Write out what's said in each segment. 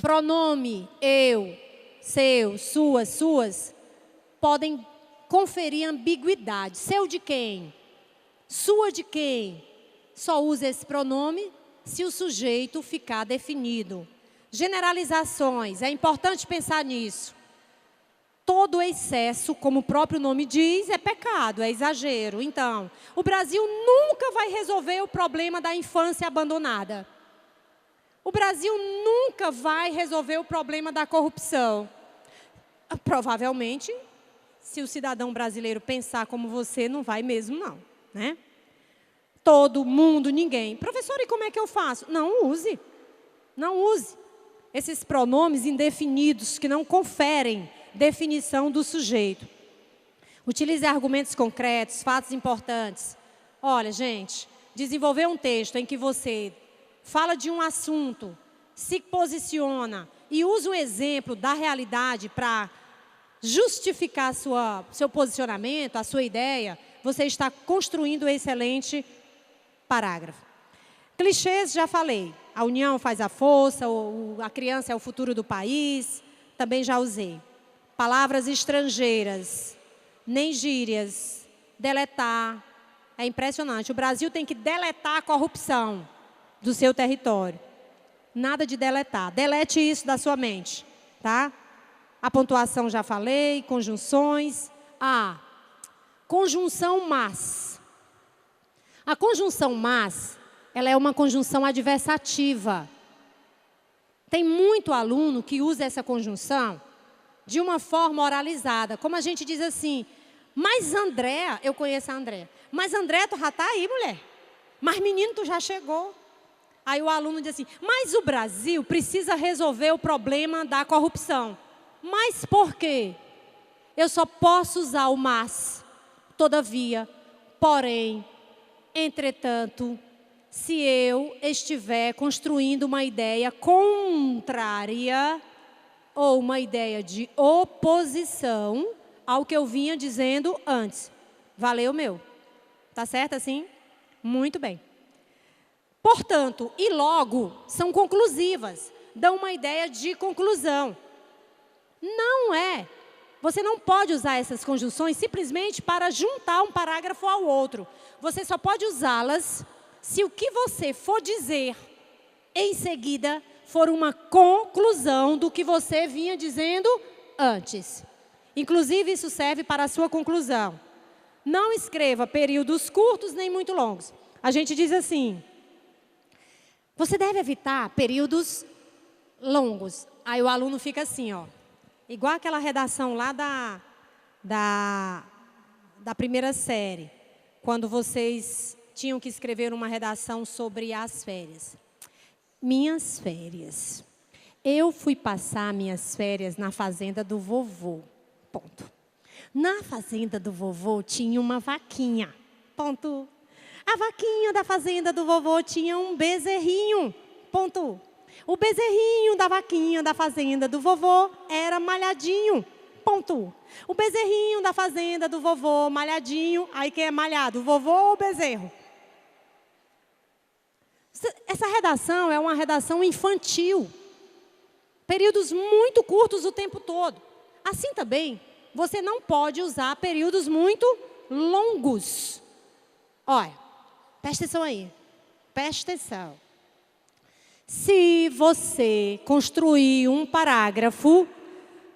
pronome eu, seu, suas, podem conferir ambiguidade. Seu de quem? Sua de quem? Só usa esse pronome se o sujeito ficar definido. Generalizações, é importante pensar nisso. Todo excesso, como o próprio nome diz, é pecado, é exagero. Então, o Brasil nunca vai resolver o problema da infância abandonada. O Brasil nunca vai resolver o problema da corrupção. Provavelmente, se o cidadão brasileiro pensar como você, não vai mesmo não, né? Todo mundo, ninguém. Professor, e como é que eu faço? Não use. Não use esses pronomes indefinidos que não conferem definição do sujeito. Utilize argumentos concretos, fatos importantes. Olha, gente, desenvolver um texto em que você fala de um assunto, se posiciona e usa um exemplo da realidade para justificar seu posicionamento, a sua ideia, você está construindo um excelente parágrafo. Clichês, já falei. A união faz a força, a criança é o futuro do país, também já usei. Palavras estrangeiras, nem gírias, deletar. É impressionante. O Brasil tem que deletar a corrupção do seu território. Nada de deletar. Delete isso da sua mente, tá? A pontuação já falei, conjunções. Conjunção mas. A conjunção mas, ela é uma conjunção adversativa. Tem muito aluno que usa essa conjunção de uma forma oralizada. Como a gente diz assim, mas Andréa, eu conheço a Andréa, mas Andréa, tu já está aí, mulher? Mas menino, tu já chegou. Aí o aluno diz assim, mas o Brasil precisa resolver o problema da corrupção. Mas por quê? Eu só posso usar o mas, todavia, porém, entretanto, se eu estiver construindo uma ideia contrária ou uma ideia de oposição ao que eu vinha dizendo antes. Valeu, meu. Tá certo assim? Muito bem. Portanto, e logo são conclusivas, dão uma ideia de conclusão. Não é. Você não pode usar essas conjunções simplesmente para juntar um parágrafo ao outro. Você só pode usá-las se o que você for dizer em seguida for uma conclusão do que você vinha dizendo antes. Inclusive, isso serve para a sua conclusão. Não escreva períodos curtos nem muito longos. A gente diz assim, você deve evitar períodos longos. Aí o aluno fica assim, ó, igual aquela redação lá da primeira série, quando vocês tinham que escrever uma redação sobre as férias. Minhas férias. Eu fui passar minhas férias na fazenda do vovô. Ponto. Na fazenda do vovô tinha uma vaquinha. Ponto. A vaquinha da fazenda do vovô tinha um bezerrinho. Ponto. O bezerrinho da vaquinha da fazenda do vovô era malhadinho. Ponto. O bezerrinho da fazenda do vovô malhadinho. Aí quem é malhado, o vovô ou o bezerro? Essa redação é uma redação infantil. Períodos muito curtos o tempo todo. Assim também, você não pode usar períodos muito longos. Olha, presta atenção aí. Presta atenção. Se você construir um parágrafo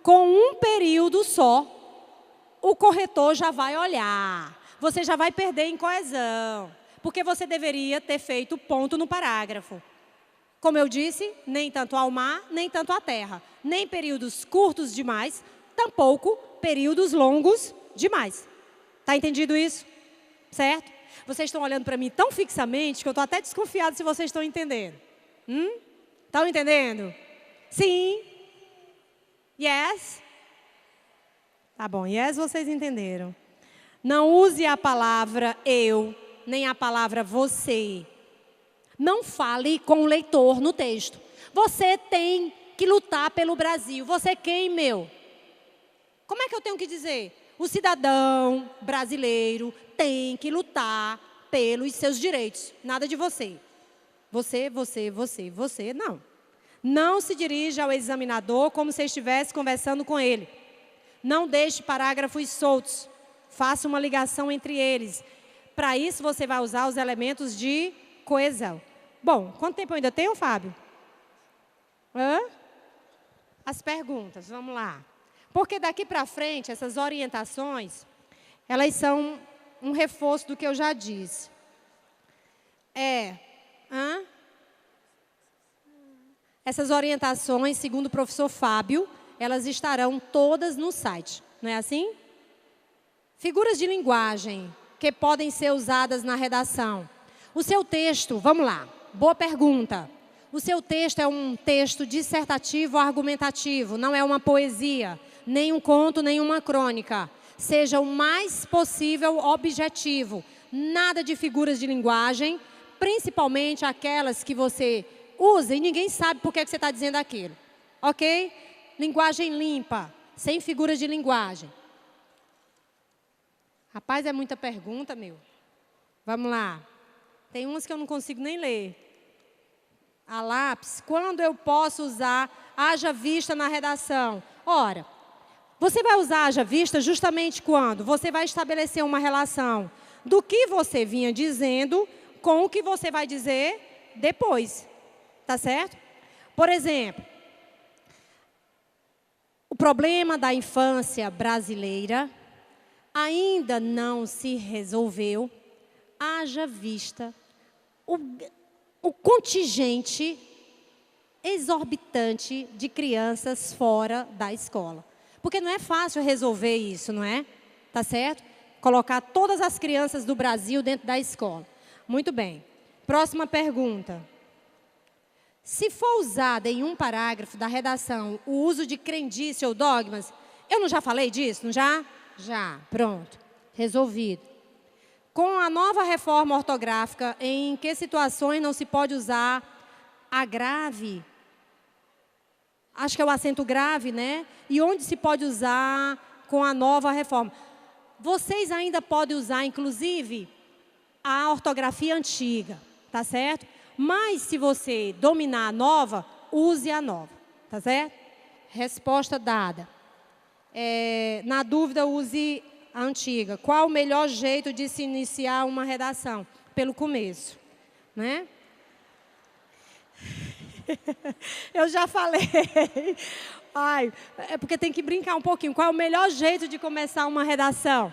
com um período só, o corretor já vai olhar. Você já vai perder em coesão. Porque você deveria ter feito ponto no parágrafo. Como eu disse, nem tanto ao mar, nem tanto à terra. Nem períodos curtos demais, tampouco períodos longos demais. Está entendido isso? Certo? Vocês estão olhando para mim tão fixamente que eu estou até desconfiado se vocês estão entendendo. Estão entendendo? Sim? Yes? Tá bom, yes, vocês entenderam. Não use a palavra eu, nem a palavra você. Não fale com o leitor no texto. Você tem que lutar pelo Brasil. Você quem, meu? Como é que eu tenho que dizer? O cidadão brasileiro tem que lutar pelos seus direitos. Nada de você. Você, não. Não se dirija ao examinador como se estivesse conversando com ele. Não deixe parágrafos soltos. Faça uma ligação entre eles. Para isso, você vai usar os elementos de coesão. Bom, quanto tempo eu ainda tenho, Fábio? As perguntas, vamos lá. Porque daqui para frente, essas orientações, elas são um reforço do que eu já disse. Essas orientações, segundo o professor Fábio, elas estarão todas no site. Não é assim? Figuras de linguagem que podem ser usadas na redação. O seu texto, vamos lá, boa pergunta. O seu texto é um texto dissertativo ou argumentativo, não é uma poesia, nem um conto, nem uma crônica. Seja o mais possível objetivo. Nada de figuras de linguagem, principalmente aquelas que você usa e ninguém sabe por que você está dizendo aquilo. Ok? Linguagem limpa, sem figuras de linguagem. Rapaz, é muita pergunta, meu. Vamos lá. Tem umas que eu não consigo nem ler. A lápis. Quando eu posso usar haja vista na redação? Ora, você vai usar haja vista justamente quando você vai estabelecer uma relação do que você vinha dizendo com o que você vai dizer depois. Tá certo? Por exemplo, o problema da infância brasileira ainda não se resolveu, haja vista o contingente exorbitante de crianças fora da escola. Porque não é fácil resolver isso, não é? Tá certo? Colocar todas as crianças do Brasil dentro da escola. Muito bem. Próxima pergunta. Se for usado em um parágrafo da redação o uso de crendice ou dogmas, eu não já falei disso, não já? Já, pronto, resolvido. Com a nova reforma ortográfica, em que situações não se pode usar a grave? Acho que é o acento grave, né? E onde se pode usar com a nova reforma? Vocês ainda podem usar, inclusive, a ortografia antiga, tá certo? Mas, se você dominar a nova, use a nova, tá certo? Resposta dada. Na dúvida, use a antiga. Qual o melhor jeito de se iniciar uma redação? Pelo começo, né? Eu já falei. Ai, é porque tem que brincar um pouquinho. Qual é o melhor jeito de começar uma redação?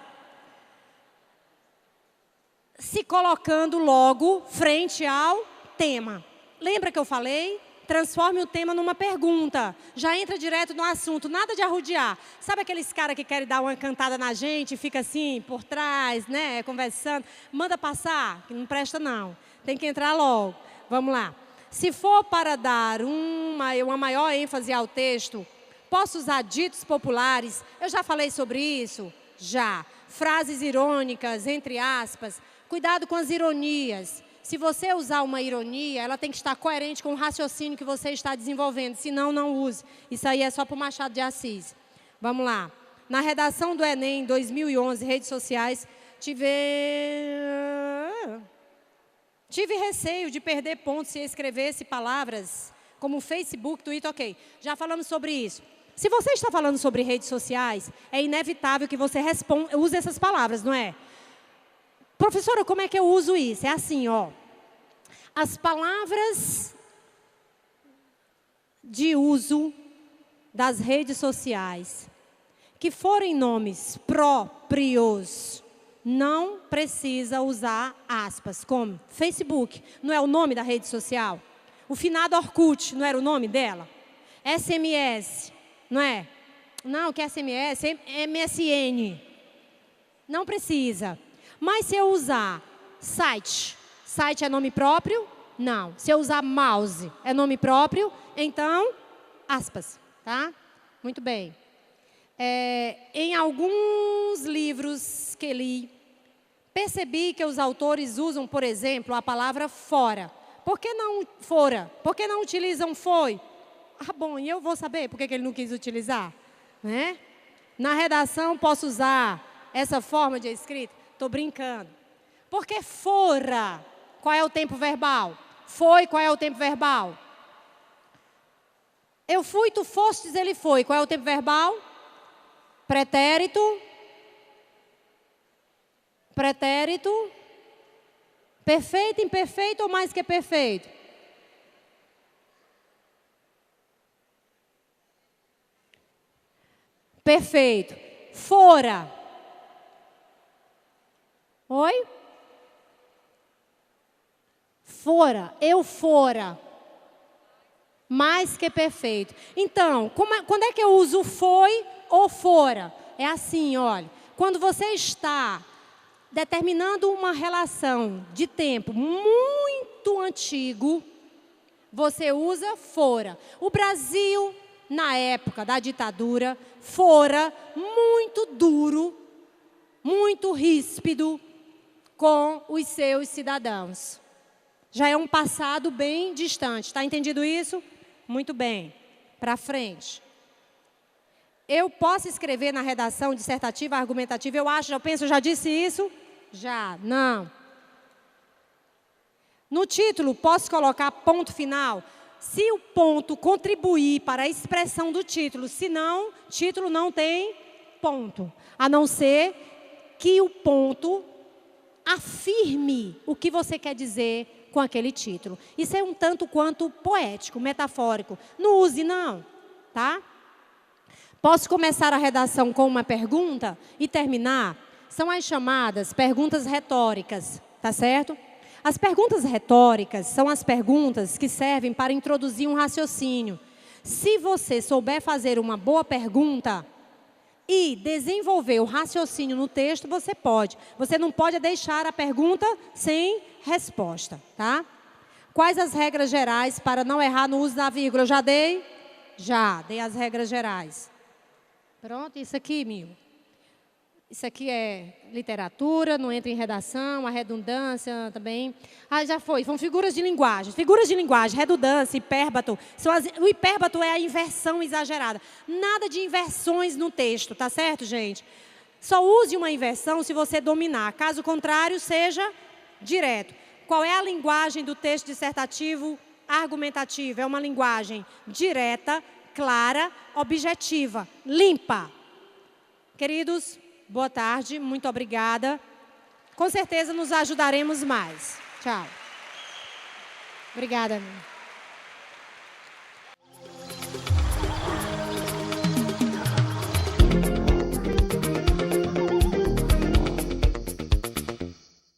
Se colocando logo frente ao tema. Lembra que eu falei? Transforme o tema numa pergunta. Já entra direto no assunto, nada de arrodear. Sabe aqueles caras que querem dar uma cantada na gente, fica assim, por trás, né, conversando? Manda passar, que não presta não. Tem que entrar logo. Vamos lá. Se for para dar uma maior ênfase ao texto, posso usar ditos populares? Eu já falei sobre isso? Já. Frases irônicas, entre aspas. Cuidado com as ironias. Se você usar uma ironia, ela tem que estar coerente com o raciocínio que você está desenvolvendo, senão não use. Isso aí é só para o Machado de Assis. Vamos lá. Na redação do Enem, 2011, redes sociais, tive receio de perder pontos se escrevesse palavras como Facebook, Twitter, ok. Já falamos sobre isso. Se você está falando sobre redes sociais, é inevitável que você use essas palavras, não é? Professora, como é que eu uso isso? É assim, ó. As palavras de uso das redes sociais que forem nomes próprios, não precisa usar aspas, como Facebook, não é o nome da rede social? O finado Orkut, não era o nome dela? SMS, não é? Não, que é SMS? MSN. Não precisa. Mas se eu usar site é nome próprio? Não. Se eu usar mouse, é nome próprio? Então, aspas, tá? Muito bem. Em alguns livros que li, percebi que os autores usam, por exemplo, a palavra fora. Por que não fora? Por que não utilizam foi? Ah, bom, e eu vou saber por que ele não quis utilizar? Né? Na redação, posso usar essa forma de escrita? Estou brincando. Porque fora, qual é o tempo verbal? Foi, qual é o tempo verbal? Eu fui, tu fostes, ele foi. Qual é o tempo verbal? Pretérito. Pretérito. Perfeito, imperfeito ou mais que perfeito? Perfeito. Fora. Oi? Fora. Eu fora. Mais que perfeito. Então, quando é que eu uso foi ou fora? É assim, olha. Quando você está determinando uma relação de tempo muito antigo, você usa fora. O Brasil, na época da ditadura, fora muito duro, muito ríspido com os seus cidadãos. Já é um passado bem distante. Está entendido isso? Muito bem. Para frente. Eu posso escrever na redação dissertativa, argumentativa, eu acho, eu penso, eu já disse isso? Já, não. No título, posso colocar ponto final? Se o ponto contribuir para a expressão do título, se não, título não tem ponto. A não ser que o ponto afirme o que você quer dizer com aquele título. Isso é um tanto quanto poético, metafórico. Não use, não, tá? Posso começar a redação com uma pergunta e terminar? São as chamadas perguntas retóricas, tá certo? As perguntas retóricas são as perguntas que servem para introduzir um raciocínio. Se você souber fazer uma boa pergunta e desenvolver o raciocínio no texto, você pode. Você não pode deixar a pergunta sem resposta, tá? Quais as regras gerais para não errar no uso da vírgula? Eu já dei? Já, dei as regras gerais. Pronto, isso aqui, Mil. Isso aqui é literatura, não entra em redação, a redundância também. Ah, já foi, são figuras de linguagem. Figuras de linguagem, redundância, hipérbato. O hipérbato é a inversão exagerada. Nada de inversões no texto, tá certo, gente? Só use uma inversão se você dominar. Caso contrário, seja direto. Qual é a linguagem do texto dissertativo argumentativo? É uma linguagem direta, clara, objetiva, limpa. Queridos, boa tarde, muito obrigada. Com certeza nos ajudaremos mais. Tchau. Obrigada, amiga.